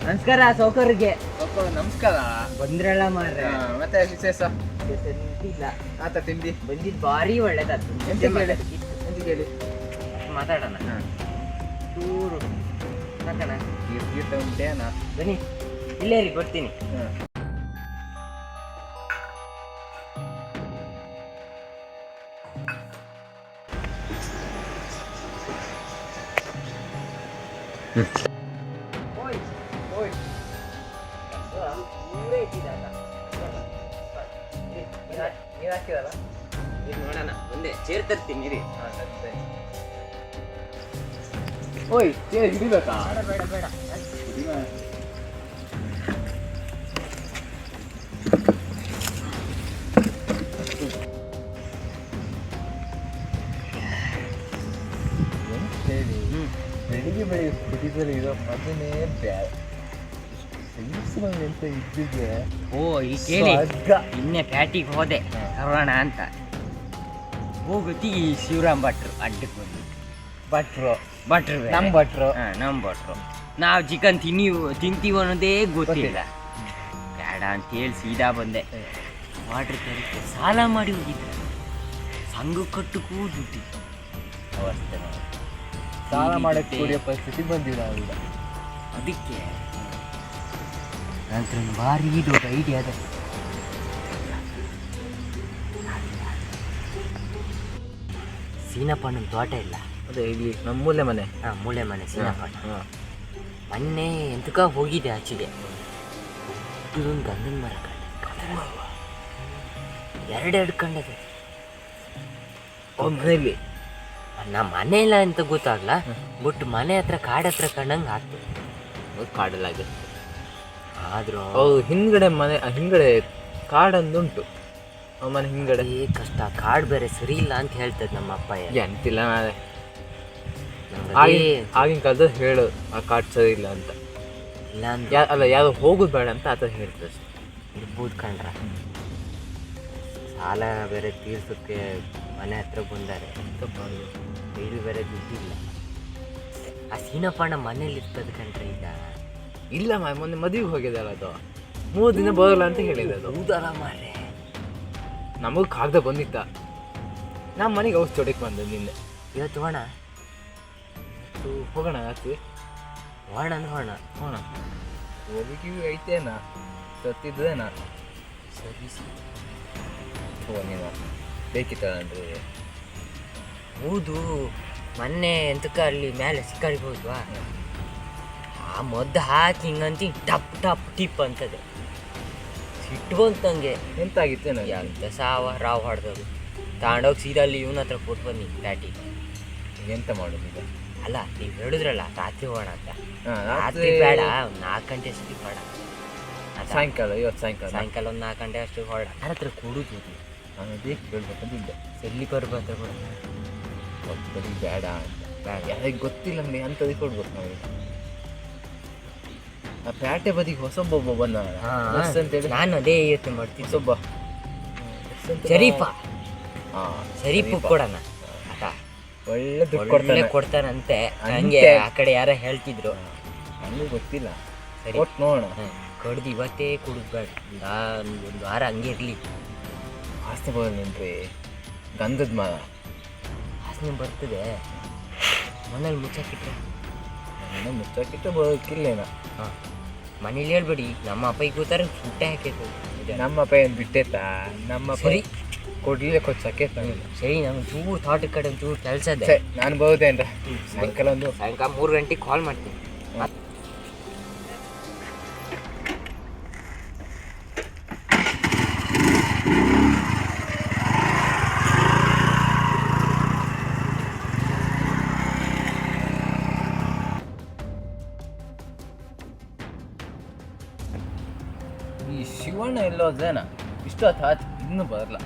ನಮಸ್ಕಾರ ಸೌಕರ್ಯಕ್ಕೆ. ನಮಸ್ಕಾರ. ಬಂದ್ರಲ್ಲ ಮಾರ್ರೆ. ಮತ್ತೆ ವಿಶೇಷ ಇಲ್ಲ ಆತ ತಿಂಡಿ ಬಂದಿದ್ದು ಭಾರಿ ಒಳ್ಳೇದಾಯ್ತು. ಎಂತ ಕೇಳಿ ಮಾತಾಡೋಣ. ಚೂರು ಸಾಕಣ. ಗೀತ ಉಂಟೇನ? ಬನ್ನಿ ಇಲ್ಲೇ ರೀ ಬರ್ತೀನಿ. ನೋಡೋಣ ಮುಂದೆ ಚೇರ್ ತರ್ತೀನಿ ರೀ. ಓಯ್ ಚೇರ್ ಹಿಡಿಬೇಕಾ? ಬೇಡ ಬೇಡ ಬೆಳಿಗ್ಗೆ ಕುಡಿದಲ್ಲಿ ಇರೋ ಮಗನೇ ಎಂತ ಇದ್ದಿದ್ದೆ. ಓ ಈ ಕೇಳಿ ಇನ್ನೇ ಪ್ಯಾಟಿಗೆ ಹೋದೆ ಕರೋಣ ಅಂತ ಹೋಗುತ್ತಿ ಶಿವರಾಮ್ ಭಟ್ರು ಅಡ್ಡಕ್ಕೆ ಬಂದು ಭಟ್ರು ನಮ್ಮ ಭಟ್ರು ನಾವು ಚಿಕನ್ ತಿಂತೀವಿ ಅನ್ನೋದೇ ಗೊತ್ತಿಲ್ಲ. ಬೇಡ ಅಂತೇಳಿ ಸೀದಾ ಬಂದೆ. ವಾಟ್ರ್ ತರಕ್ಕೆ ಸಾಲ ಮಾಡಿ ಹೋಗಿದ್ದೆ. ಸಂಘ ಕಟ್ಟಕ್ಕೂ ದುಡ್ಡಿತ್ತು. ಅವಸ್ಥೆ ಸಾಲ ಮಾಡಕ್ಕೆ ಕುಡಿಯೋ ಪರಿಸ್ಥಿತಿ ಬಂದಿವಿ ನಾವೀಗ. ಅದಕ್ಕೆ ನಂತರ ಭಾರಿ ದೊಡ್ಡ ಐಡಿಯಾ ಅದ. ಸೀನಪ್ಪಣ್ಣನ ತೋಟ ಇಲ್ಲ ಅದೇ ಇಲ್ಲಿ ನಮ್ಮ ಮೂಲೆ ಮನೆ. ಮೂಳೆ ಮನೆ ಸೀನಪ್ಪಣ್ಣ. ಮೊನ್ನೆ ಎಂತಕ ಹೋಗಿದೆ ಆಚೆಗೆ. ಇದೊಂದು ಗಂಧದ ಮರ ಎರಡೆರಡು ಕಂಡದೆ ಒಬ್ಬನಲ್ಲಿ. ನಮ್ಮ ಮನೆ ಇಲ್ಲ ಅಂತ ಗೊತ್ತಾಗ್ಲ. ಬಟ್ ಮನೆ ಹತ್ರ ಕಾಡ ಹತ್ರ ಕಂಡಂಗೆ ಆಗ್ತದೆ. ಕಾಡಲಾಗುತ್ತೆ ಆದ್ರೂ ಹಿಂದ್ಗಡೆ ಮನೆ ಹಿಂದ್ಗಡೆ ಕಾಡೊಂದುಂಟು. ಮನೆ ಹಿಂದ್ಗಡೆ ಕಷ್ಟ. ಕಾಡು ಬೇರೆ ಸರಿ ಇಲ್ಲ ಅಂತ ಹೇಳ್ತದೆ ನಮ್ಮ ಅಪ್ಪ. ಎಂತಿಲ್ಲ ನಾಳೆ ಆಗಿನ ಕಾಲದಲ್ಲಿ ಹೇಳೋದು ಆ ಕಾಡು ಸರಿ ಇಲ್ಲ ಅಂತ. ಇಲ್ಲ ಅಲ್ಲ ಯಾವ್ದು ಹೋಗೋದು ಬೇಡ ಅಂತ ಆತ ಹೇಳ್ತದೆ. ಇರ್ಬೋದು ಕಂಡ್ರ. ಸಾಲ ಬೇರೆ ತೀರ್ಸೋಕ್ಕೆ ಮನೆ ಹತ್ರ ಬಂದಾರೆ. ಇಲ್ಲಿ ಬೇರೆ ದುಡ್ಡಿಲ್ಲ. ಆ ಸೀನಪ್ಪಣ್ಣ ಮನೇಲಿ ಇರ್ತದೆ ಕಂಡ್ರೆ ಈಗ. ಇಲ್ಲ ಮೊನ್ನೆ ಮದುವೆಗೆ ಹೋಗಿದ್ದಲ್ಲ ಅದು 3 ದಿನ ಬರೋಲ್ಲ ಅಂತ ಹೇಳಿದೆ. ಅದು ಹೌದಲ್ಲ ಮಾರ್ರೆ. ನಮಗೂ ಕಾಗದ ಬಂದಿತ್ತ. ನಮ್ಮ ಮನೆಗೆ ಔಷಧಿ ಹೊಡಕ್ಕೆ ಬಂದ ನಿನ್ನೆ. ಇವತ್ತು ಹೋಣ ಹೋಗೋಣ ರಾತ್ರಿ. ಹೋಣ ಅಂದ್ರೆ ಹೋಣ ಹೋಗಿವಿ ಐತೇನ ಸತ್ತಿದ್ದೇನ. ಸರಿ ನೀನು ಬೇಕಿತ್ತಲ್ರಿ. ಹೌದು ಮೊನ್ನೆ ಎಂತಕ್ಕ ಅಲ್ಲಿ ಮೇಲೆ ಸಿಕ್ಕಾರಿಬೋದ್ವಾ. ಆ ಮದ್ದು ಹಾಕಿ ಹಿಂಗಂತ ಟಪ್ ಟಪ್ ಟಿಪ್ ಅಂತದೆ. ಸಿಟ್ಟು ಬಂತಂಗೆ. ಎಂತಾಗಿತ್ತೇನ? ಎಂತ ಸಾವ ರಾವ್ ಹೊಡೆದದು ತಗೊಂಡೋಗಿ ಸೀದಾ ಅಲ್ಲಿ ಇವನ ಹತ್ರ ಕೊಟ್ಟು ಬನ್ನಿ ಪ್ಯಾಟಿ. ಎಂತ ಮಾಡೋದು ಈಗ? ಅಲ್ಲ ನೀವು ಹೇಳಿದ್ರಲ್ಲ ರಾತ್ರಿ ಹೋಗೋಣ ಅಂತ. ರಾತ್ರಿ ಬೇಡ, ಒಂದು 4 ಗಂಟೆ ಅಷ್ಟಿಗೆ ಬೇಡ. ಸಾಯಂಕಾಲ ಇವತ್ತು ಸಾಯಂಕಾಲ ಒಂದು 4 ಗಂಟೆ ಅಷ್ಟು ಹೊರಡ. ನನ್ನ ಹತ್ರ ಕೊಡುದು ನಾನು ಬೇಕು ಹೇಳ್ಬೇಕಂತಿದ್ದೆ. ಎಲ್ಲಿ ಬರ್ಬಂತ ಕೂಡ ಬರೀ ಬೇಡ ಅಂತ. ಯಾರಿಗೆ ಗೊತ್ತಿಲ್ಲ ನಮಗೆ ಅಂಥದ್ದು ಕೊಡ್ಬೇಕು ನಾವು. ಆ ಪ್ಯಾಟೆ ಬದಿಗೆ ಹೊಸೊಬ್ಬ ಬಂದ ಅಂತೇಳಿ ನಾನು ಅದೇ ಯೋಚನೆ ಮಾಡ್ತೀನಿ. ಹೊಸೊಬ್ಬ ಶರೀಫ್ ಕೊಡೋಣ. ಒಳ್ಳೆ ದುಡ್ಡು ಕೊಡ್ತಾನಂತೆ. ಹಂಗೆ ಆ ಕಡೆ ಯಾರ ಹೇಳ್ತಿದ್ರು, ನನಗೂ ಗೊತ್ತಿಲ್ಲ. ಸರಿ ಕೊಟ್ಟು ನೋಡೋಣ. ಕಡ್ದು ಇವತ್ತೇ ಕುಡಿದ್ಬೇಡ, ಒಂದು ವಾರ ಹಂಗೆ ಇರಲಿ. ಆಸ್ತಿ ಬರೋದೇನ್ರಿ? ಗಂಧದ ಮರ ವಾಸನೆ ಬರ್ತದೆ. ಮನೇಲಿ ಮುಚ್ಚಾಕಿಟ್ರೆ ಮುಚ್ಚಾಕಿಟ್ಟು ಬರೋಕ್ಕಿಲ್ಲೇನ. ಮನೇಲಿ ಹೇಳ್ಬೇಡಿ, ನಮ್ಮ ಅಪ್ಪಗೆ ಕೂತಾರೆ ಸುಟ್ಟೆ ಹಾಕೈತೆ. ನಮ್ಮ ಅಪ್ಪ ಏನು ಬಿಟ್ಟೈತಾ? ನಮ್ಮ ಸರಿ ಕೊಡ್ಲಿಲ್ಲ ಕೊಚ್ಚಕ್ಕೆ. ಸರಿ ನಮ್ಗೆ ಚೂರು ತೋಟದ ಕಡೆ ಚೂರು ಕೆಲಸ ಇದೆ. ನಾನು ಬರೋದೇನ್ರ ಸಾಯಂಕಾಲ 3 ಗಂಟೆಗೆ ಕಾಲ್ ಮಾಡ್ತೀನಿ. ಈ ಶಿವಣ್ಣ ಎಲ್ಲೋದೇನ ಇಷ್ಟೊತ್ತು ಆಯ್ತು ಇನ್ನೂ ಬರಲ್ಲ.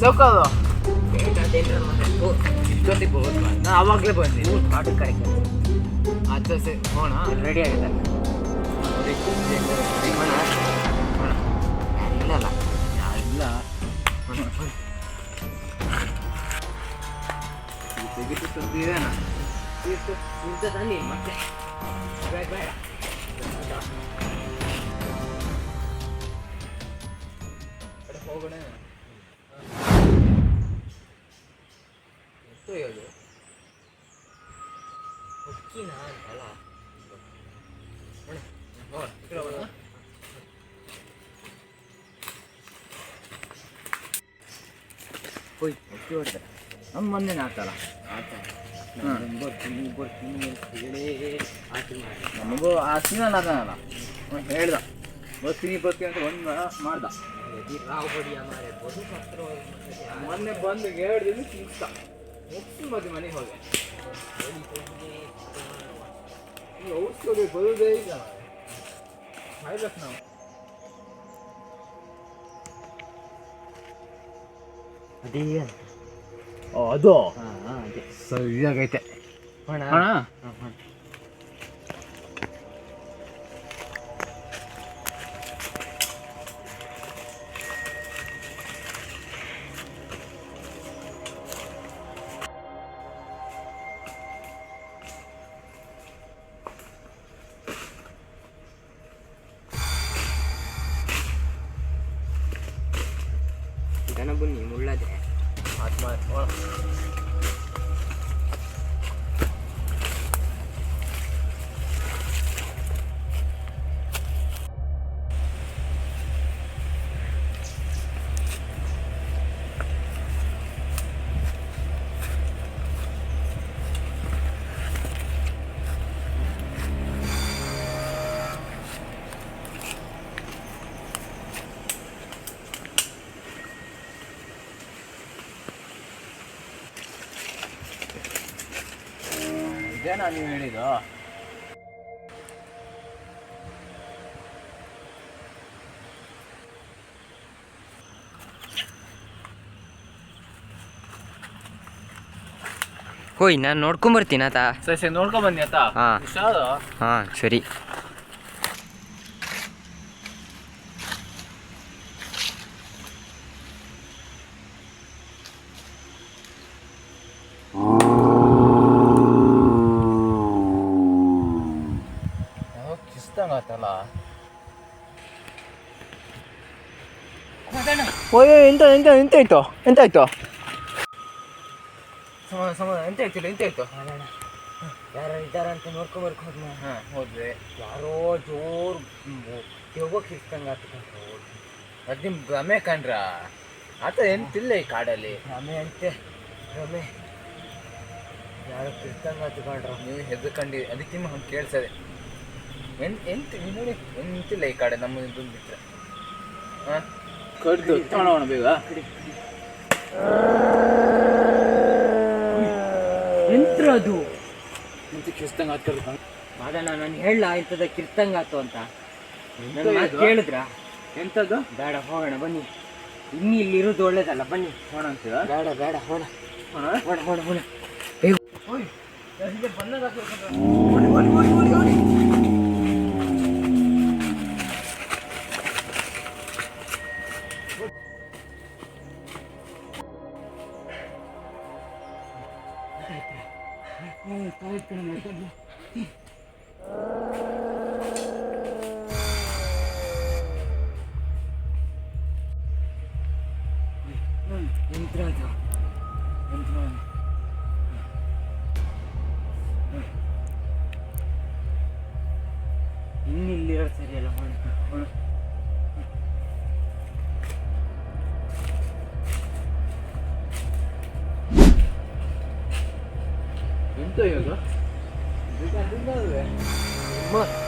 ಸೌಕದು ಅದೇನ್ರ ಮಾತಾಡ್ತು ಇಷ್ಟೊತ್ತಿಗೆ ಹೋಗೋದು ನಾನು ಆವಾಗಲೇ ಬಂದೆ ಕಾಡು ಕಡೆ ಅದು ಸರಿ ಹೋಣ ರೆಡಿ ಆಗಿದೆ ಇಲ್ಲಲ್ಲ ಇಲ್ಲ ತೆಗಿತು ಸುದ್ದಿ ಇದೇನಾ ತನ್ನಿ ಮತ್ತೆ ಬೇಡ ಬೇಡ ಹೋಗೋಣ ಎಷ್ಟು ಹೇಳು ಹುಕ್ಕಿನ ಅಂತಲ್ಲ ಹೋಯ್ ಹುಕ್ಕಿ ಹೊಡ್ತಾರೆ ನಮ್ಮ ಮೊನ್ನೆ ಆತಲ್ಲ ಬರ್ತೀನಿ ಹೇಳಿ ಆಯ್ತು ಮಾಡಿ ನಮಗೂ ಆ ಸೀನಲ್ಲ ಅದನಲ್ಲ ಹೇಳ್ದ ಬರ್ತೀನಿ ಅಂತ ಒಂದು ಮಾಡ್ದ ರಾವ್ ಬಡಿಯ ಮಾರೆ ಬದು ಮೊನ್ನೆ ಬಂದು 2 ದಿನ ಮುಗಿಸಿ ಮತ್ತೆ ಮನೆಗೆ ಹೋದೆ ಈಗ ಔಷಧಿ ಬರೋದೇ ಈಗ ಮಾಡ್ಬೇಕು ನಾವು ಅದೇ ಅದು ಅದೇ ಸರಿಯಾಗೈತೆ ಹಣ ಇದನ್ನ ಬನ್ನಿ ಮುಳ್ಳದೆ ಆತ್ಮ ಇದೇನಾ ನೀವು ಹೇಳಿದ್ದು ಹೋಯ್ ನಾನು ನೋಡ್ಕೊಂಬರ್ತೀನಿ ಆತ ಸರಿ ನೋಡ್ಕೊಂಡ್ ಬನ್ನಿ ಆತ ಹಾಂ ಹುಷಾರು ಹಾಂ ಸರಿ ಕಿಸ್ದಂಗ ಆತಲ್ಲ ಓಯ್ ಎಂತಾಯ್ತು ಸಮಾಧಾನ ಎಂತಾಯ್ತು ಯಾರು ಇದ್ದಾರ ಅಂತ ನೋಡ್ಕೊಂಬರ್ಕೋದು ಹಾಂ ಹೋದ್ವಿ ಯಾರೋ ಜೋರು ಯೋಗಕ್ಕೆ ಇರ್ತಂಗೆ ಆತಕೊಂಡ್ರು ಅದು ನಿಮ್ಮ ಭ್ರಮೆ ಕಂಡ್ರ ಆತ ಎಂತಿಲ್ಲ ಈ ಕಾಡಲ್ಲಿ ರಮೆ ಅಂತೆ ರಮೆ ಯಾರೋ ಇರ್ತಂಗೆ ಆತಕೊಂಡ್ರು ನೀವು ಹೆದರ್ಕೊಂಡು ಅದಕ್ಕೆ ನಿಮ್ಮ ಹಂಗೆ ಕೇಳ್ಸದೆ ನೀವು ನೋಡಿ ಎಂತಿಲ್ಲ ಈ ಕಾಡೆ ನಮ್ಮ ಇದನ್ನು ಬಿಟ್ಟರೆ ಹಾಂ ಕಡ್ದು ತಗೊಳ್ಳೋಣ ಬೇಗ ಎಂತ್ರದು ಮುಂಚೆ ಕಿಸ್ತಂಗೆ ಆಗ್ತಿರ್ತ ಅದನ್ನ ನಾನು ಹೇಳ ಇಂಥದ ಕಿರ್ತಂಗಾತು ಅಂತ ನನ್ನ ಮಾತು ಕೇಳಿದ್ರ ಎಂಥದ್ದು ಬೇಡ ಹೋಗೋಣ ಬನ್ನಿ ಇನ್ನಿ ಇಲ್ಲಿ ಇರೋದು ಒಳ್ಳೇದಲ್ಲ ಬನ್ನಿ ಹೋಣ ಅಂತೀರಾ ಬೇಡ ಬೇಡ ಹೋಣ ಹೋಣ ಹೋಣ ಹೋಣ ಹೋಣ ಇನ್ನಿಲ್ಲಿರೋ ಸರಿಯಲ್ಲ ಹೋಣ ಎಂತ ಇವಾಗ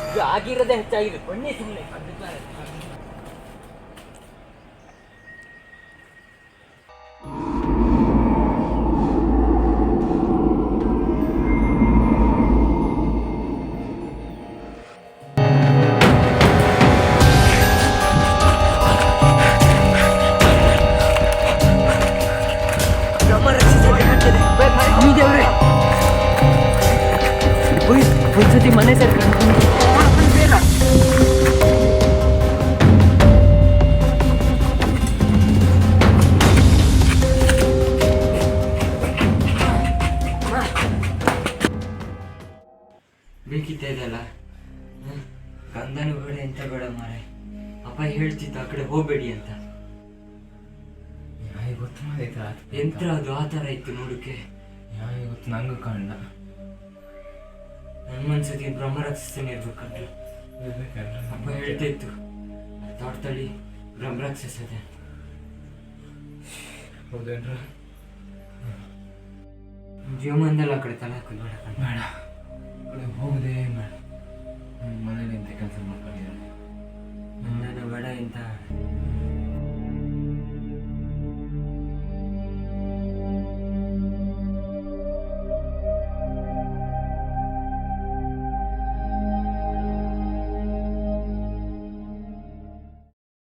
ಇದು ಆಗಿರೋದೇ ಹೆಚ್ಚಾಗಿದೆ ಬನ್ನಿ ಸುಮ್ಮನೆ ಮನೆ ಸೇರ್ಕೊಂಡು ಬೇಡ. ಬೇಕಿತ್ತ ಇದೆಲ್ಲ ಗಂಧನೂ ಬೇಡ ಎಂತ ಬೇಡ ಮಾರೆ. ಅಪ್ಪ ಹೇಳ್ತಿದ್ದ ಆ ಕಡೆ ಹೋಗ್ಬೇಡಿ ಅಂತ. ಗೊತ್ತು ಮಾಡಿದ್ರ ಎಂತ ಅದು ಆ ಥರ ಇತ್ತು ನೋಡಕ್ಕೆ. ಗೊತ್ತು ನಂಗೂ ಕಾಣ. ನನ್ನ ಮನ್ಸಿಗೆ ಬ್ರಹ್ಮರಾಕ್ಷಸನೇ ಇರ್ಬೇಕಂತ ಅಪ್ಪ ಹೇಳ್ತಾ ಇತ್ತು. ತೋಟದಲ್ಲಿ ಬ್ರಹ್ಮರಾಕ್ಷಸ ಅದೇ. ಹೌದೇನ್ರ? ಜೀವಮಾನದಲ್ಲಿ ಆ ಕಡೆ ತಲೆ ಹಾಕೋದು ಬೇಡ. ಬೇಡ, ಹೋಗದೆ ಬೇಡ. ಮನೇಲಿ ಇಂಥ ಕೆಲಸ ಮಾಡ್ಕೊಂಡು